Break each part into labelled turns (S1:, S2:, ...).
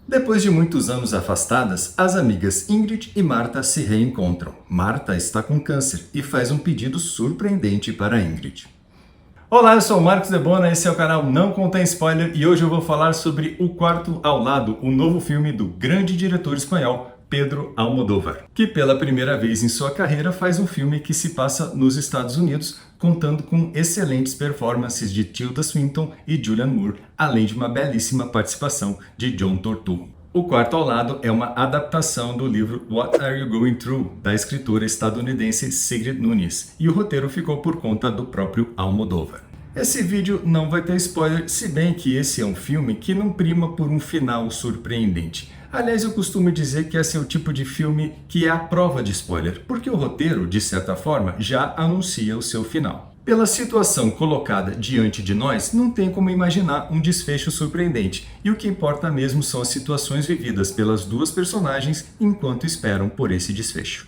S1: Depois de muitos anos afastadas, as amigas Ingrid e Marta se reencontram. Marta está com câncer e faz um pedido surpreendente para Ingrid. Olá, eu sou o Marcos Debona, esse é o canal Não Contém Spoiler e hoje eu vou falar sobre O Quarto ao Lado, o novo filme do grande diretor espanhol Pedro Almodóvar, que pela primeira vez em sua carreira faz um filme que se passa nos Estados Unidos, contando com excelentes performances de Tilda Swinton e Julianne Moore, além de uma belíssima participação de John Turturro. O Quarto ao Lado é uma adaptação do livro What Are You Going Through, da escritora estadunidense Sigrid Nunes, e o roteiro ficou por conta do próprio Almodóvar. Esse vídeo não vai ter spoiler, se bem que esse é um filme que não prima por um final surpreendente. Aliás, eu costumo dizer que esse é o tipo de filme que é a prova de spoiler, porque o roteiro, de certa forma, já anuncia o seu final. Pela situação colocada diante de nós, não tem como imaginar um desfecho surpreendente, e o que importa mesmo são as situações vividas pelas duas personagens enquanto esperam por esse desfecho.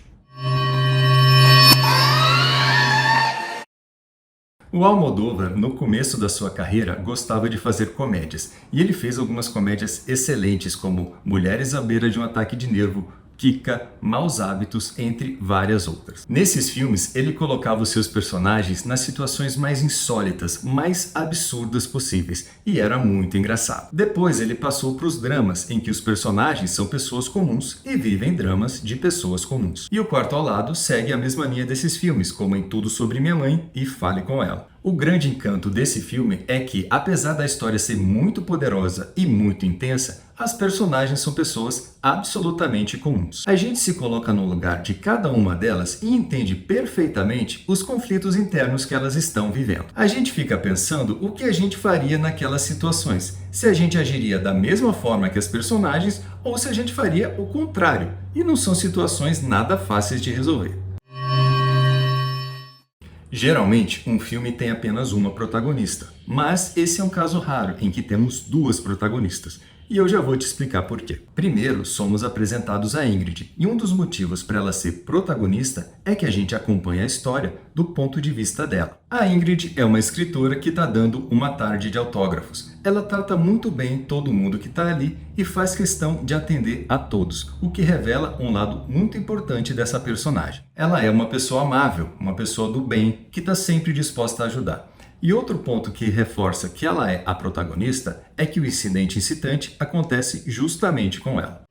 S1: O Almodóvar, no começo da sua carreira, gostava de fazer comédias, e ele fez algumas comédias excelentes como Mulheres à Beira de um Ataque de Nervo, Kika, Maus Hábitos, entre várias outras. Nesses filmes, ele colocava os seus personagens nas situações mais insólitas, mais absurdas possíveis, e era muito engraçado. Depois ele passou para os dramas, em que os personagens são pessoas comuns e vivem dramas de pessoas comuns. E O Quarto ao Lado segue a mesma linha desses filmes, como em Tudo Sobre Minha Mãe e Fale Com Ela. O grande encanto desse filme é que, apesar da história ser muito poderosa e muito intensa, as personagens são pessoas absolutamente comuns. A gente se coloca no lugar de cada uma delas e entende perfeitamente os conflitos internos que elas estão vivendo. A gente fica pensando o que a gente faria naquelas situações, se a gente agiria da mesma forma que as personagens ou se a gente faria o contrário, e não são situações nada fáceis de resolver. Geralmente, um filme tem apenas uma protagonista, mas esse é um caso raro em que temos duas protagonistas, e eu já vou te explicar por quê. Primeiro, somos apresentados a Ingrid, e um dos motivos para ela ser protagonista é que a gente acompanha a história do ponto de vista dela. A Ingrid é uma escritora que está dando uma tarde de autógrafos. Ela trata muito bem todo mundo que está ali e faz questão de atender a todos, o que revela um lado muito importante dessa personagem. Ela é uma pessoa amável, uma pessoa do bem, que está sempre disposta a ajudar. E outro ponto que reforça que ela é a protagonista é que o incidente incitante acontece justamente com ela.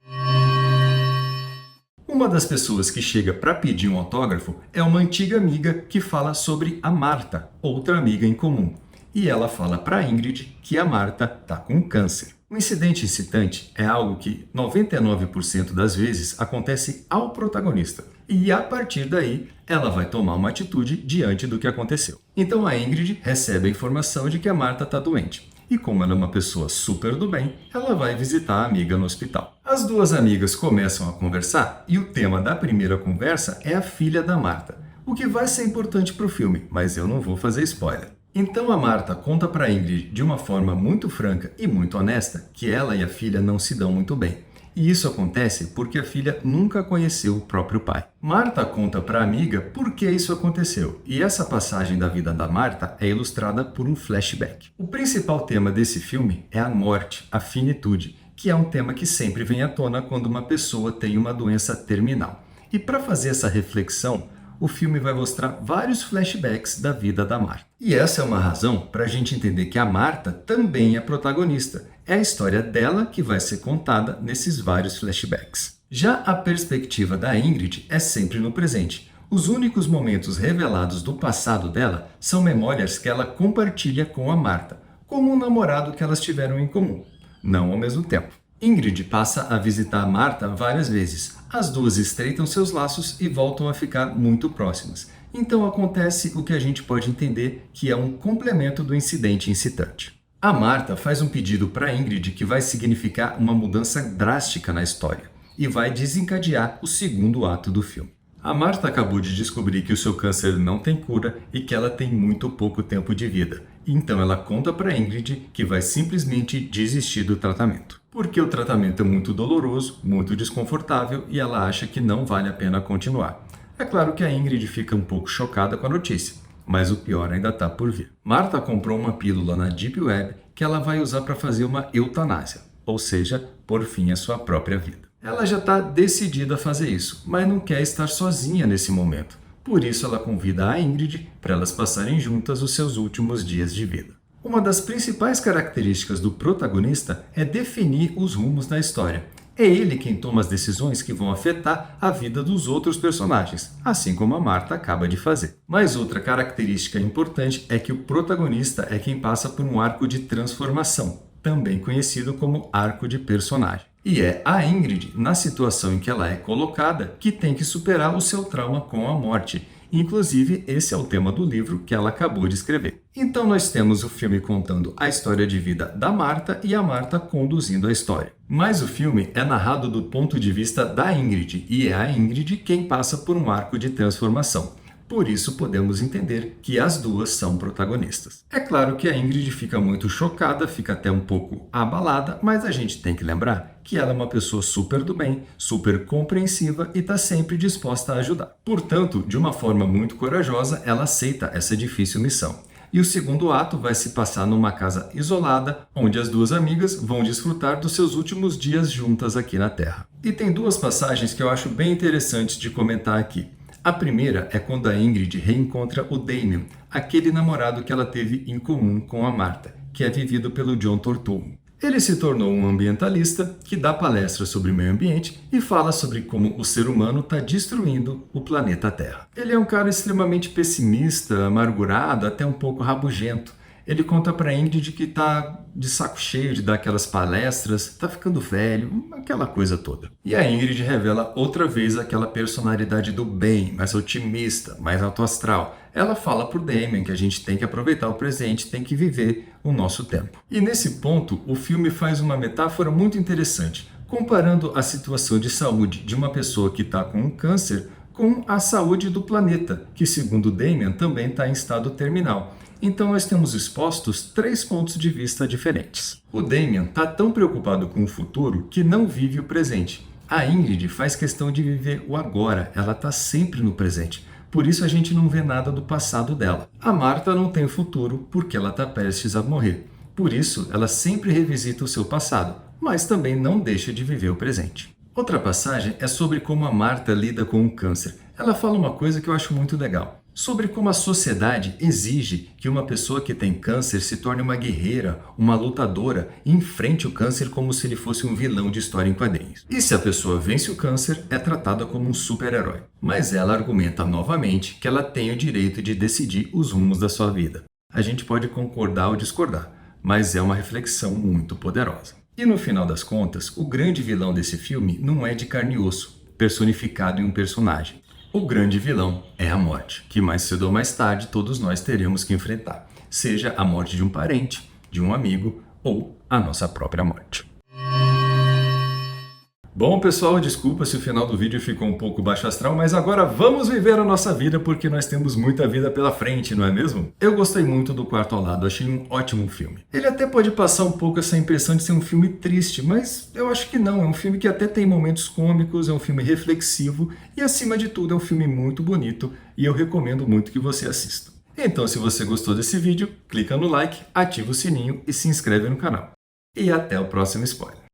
S1: Uma das pessoas que chega para pedir um autógrafo é uma antiga amiga que fala sobre a Marta, outra amiga em comum. E ela fala para Ingrid que a Marta está com câncer. O incidente incitante é algo que 99% das vezes acontece ao protagonista. E a partir daí, ela vai tomar uma atitude diante do que aconteceu. Então a Ingrid recebe a informação de que a Marta está doente. E como ela é uma pessoa super do bem, ela vai visitar a amiga no hospital. As duas amigas começam a conversar e o tema da primeira conversa é a filha da Marta. O que vai ser importante para o filme, mas eu não vou fazer spoiler. Então a Marta conta para Ingrid de uma forma muito franca e muito honesta que ela e a filha não se dão muito bem. E isso acontece porque a filha nunca conheceu o próprio pai. Marta conta para a amiga por que isso aconteceu, e essa passagem da vida da Marta é ilustrada por um flashback. O principal tema desse filme é a morte, a finitude, que é um tema que sempre vem à tona quando uma pessoa tem uma doença terminal. E para fazer essa reflexão, o filme vai mostrar vários flashbacks da vida da Marta. E essa é uma razão para a gente entender que a Marta também é protagonista. É a história dela que vai ser contada nesses vários flashbacks. Já a perspectiva da Ingrid é sempre no presente. Os únicos momentos revelados do passado dela são memórias que ela compartilha com a Marta, como um namorado que elas tiveram em comum, não ao mesmo tempo. Ingrid passa a visitar a Marta várias vezes. As duas estreitam seus laços e voltam a ficar muito próximas. Então acontece o que a gente pode entender que é um complemento do incidente incitante. A Marta faz um pedido para Ingrid que vai significar uma mudança drástica na história e vai desencadear o segundo ato do filme. A Marta acabou de descobrir que o seu câncer não tem cura e que ela tem muito pouco tempo de vida. Então ela conta para Ingrid que vai simplesmente desistir do tratamento. Porque o tratamento é muito doloroso, muito desconfortável e ela acha que não vale a pena continuar. É claro que a Ingrid fica um pouco chocada com a notícia, mas o pior ainda está por vir. Marta comprou uma pílula na Deep Web que ela vai usar para fazer uma eutanásia, ou seja, pôr fim à sua própria vida. Ela já está decidida a fazer isso, mas não quer estar sozinha nesse momento. Por isso ela convida a Ingrid para elas passarem juntas os seus últimos dias de vida. Uma das principais características do protagonista é definir os rumos da história. É ele quem toma as decisões que vão afetar a vida dos outros personagens, assim como a Marta acaba de fazer. Mas outra característica importante é que o protagonista é quem passa por um arco de transformação, também conhecido como arco de personagem. E é a Ingrid, na situação em que ela é colocada, que tem que superar o seu trauma com a morte. Inclusive, esse é o tema do livro que ela acabou de escrever. Então nós temos o filme contando a história de vida da Marta e a Marta conduzindo a história. Mas o filme é narrado do ponto de vista da Ingrid, e é a Ingrid quem passa por um arco de transformação. Por isso podemos entender que as duas são protagonistas. É claro que a Ingrid fica muito chocada, fica até um pouco abalada, mas a gente tem que lembrar que ela é uma pessoa super do bem, super compreensiva e está sempre disposta a ajudar. Portanto, de uma forma muito corajosa, ela aceita essa difícil missão. E o segundo ato vai se passar numa casa isolada, onde as duas amigas vão desfrutar dos seus últimos dias juntas aqui na Terra. E tem duas passagens que eu acho bem interessantes de comentar aqui. A primeira é quando a Ingrid reencontra o Damien, aquele namorado que ela teve em comum com a Marta, que é vivido pelo John Turturro. Ele se tornou um ambientalista que dá palestras sobre meio ambiente e fala sobre como o ser humano está destruindo o planeta Terra. Ele é um cara extremamente pessimista, amargurado, até um pouco rabugento. Ele conta para Ingrid que está de saco cheio de dar aquelas palestras, está ficando velho, aquela coisa toda. E a Ingrid revela outra vez aquela personalidade do bem, mais otimista, mais autoastral. Ela fala pro Damien que a gente tem que aproveitar o presente, tem que viver o nosso tempo. E nesse ponto, o filme faz uma metáfora muito interessante, comparando a situação de saúde de uma pessoa que está com um câncer com a saúde do planeta, que segundo Damien também está em estado terminal. Então nós temos expostos 3 pontos de vista diferentes. O Damien está tão preocupado com o futuro que não vive o presente. A Ingrid faz questão de viver o agora, ela está sempre no presente. Por isso a gente não vê nada do passado dela. A Marta não tem futuro porque ela está prestes a morrer. Por isso ela sempre revisita o seu passado, mas também não deixa de viver o presente. Outra passagem é sobre como a Marta lida com o câncer. Ela fala uma coisa que eu acho muito legal. Sobre como a sociedade exige que uma pessoa que tem câncer se torne uma guerreira, uma lutadora e enfrente o câncer como se ele fosse um vilão de história em quadrinhos. E se a pessoa vence o câncer, é tratada como um super-herói. Mas ela argumenta novamente que ela tem o direito de decidir os rumos da sua vida. A gente pode concordar ou discordar, mas é uma reflexão muito poderosa. E no final das contas, o grande vilão desse filme não é de carne e osso, personificado em um personagem. O grande vilão é a morte, que mais cedo ou mais tarde todos nós teremos que enfrentar, seja a morte de um parente, de um amigo ou a nossa própria morte. Bom, pessoal, desculpa se o final do vídeo ficou um pouco baixo astral, mas agora vamos viver a nossa vida porque nós temos muita vida pela frente, não é mesmo? Eu gostei muito do Quarto ao Lado, achei um ótimo filme. Ele até pode passar um pouco essa impressão de ser um filme triste, mas eu acho que não, é um filme que até tem momentos cômicos, é um filme reflexivo e, acima de tudo, é um filme muito bonito e eu recomendo muito que você assista. Então, se você gostou desse vídeo, clica no like, ativa o sininho e se inscreve no canal. E até o próximo spoiler.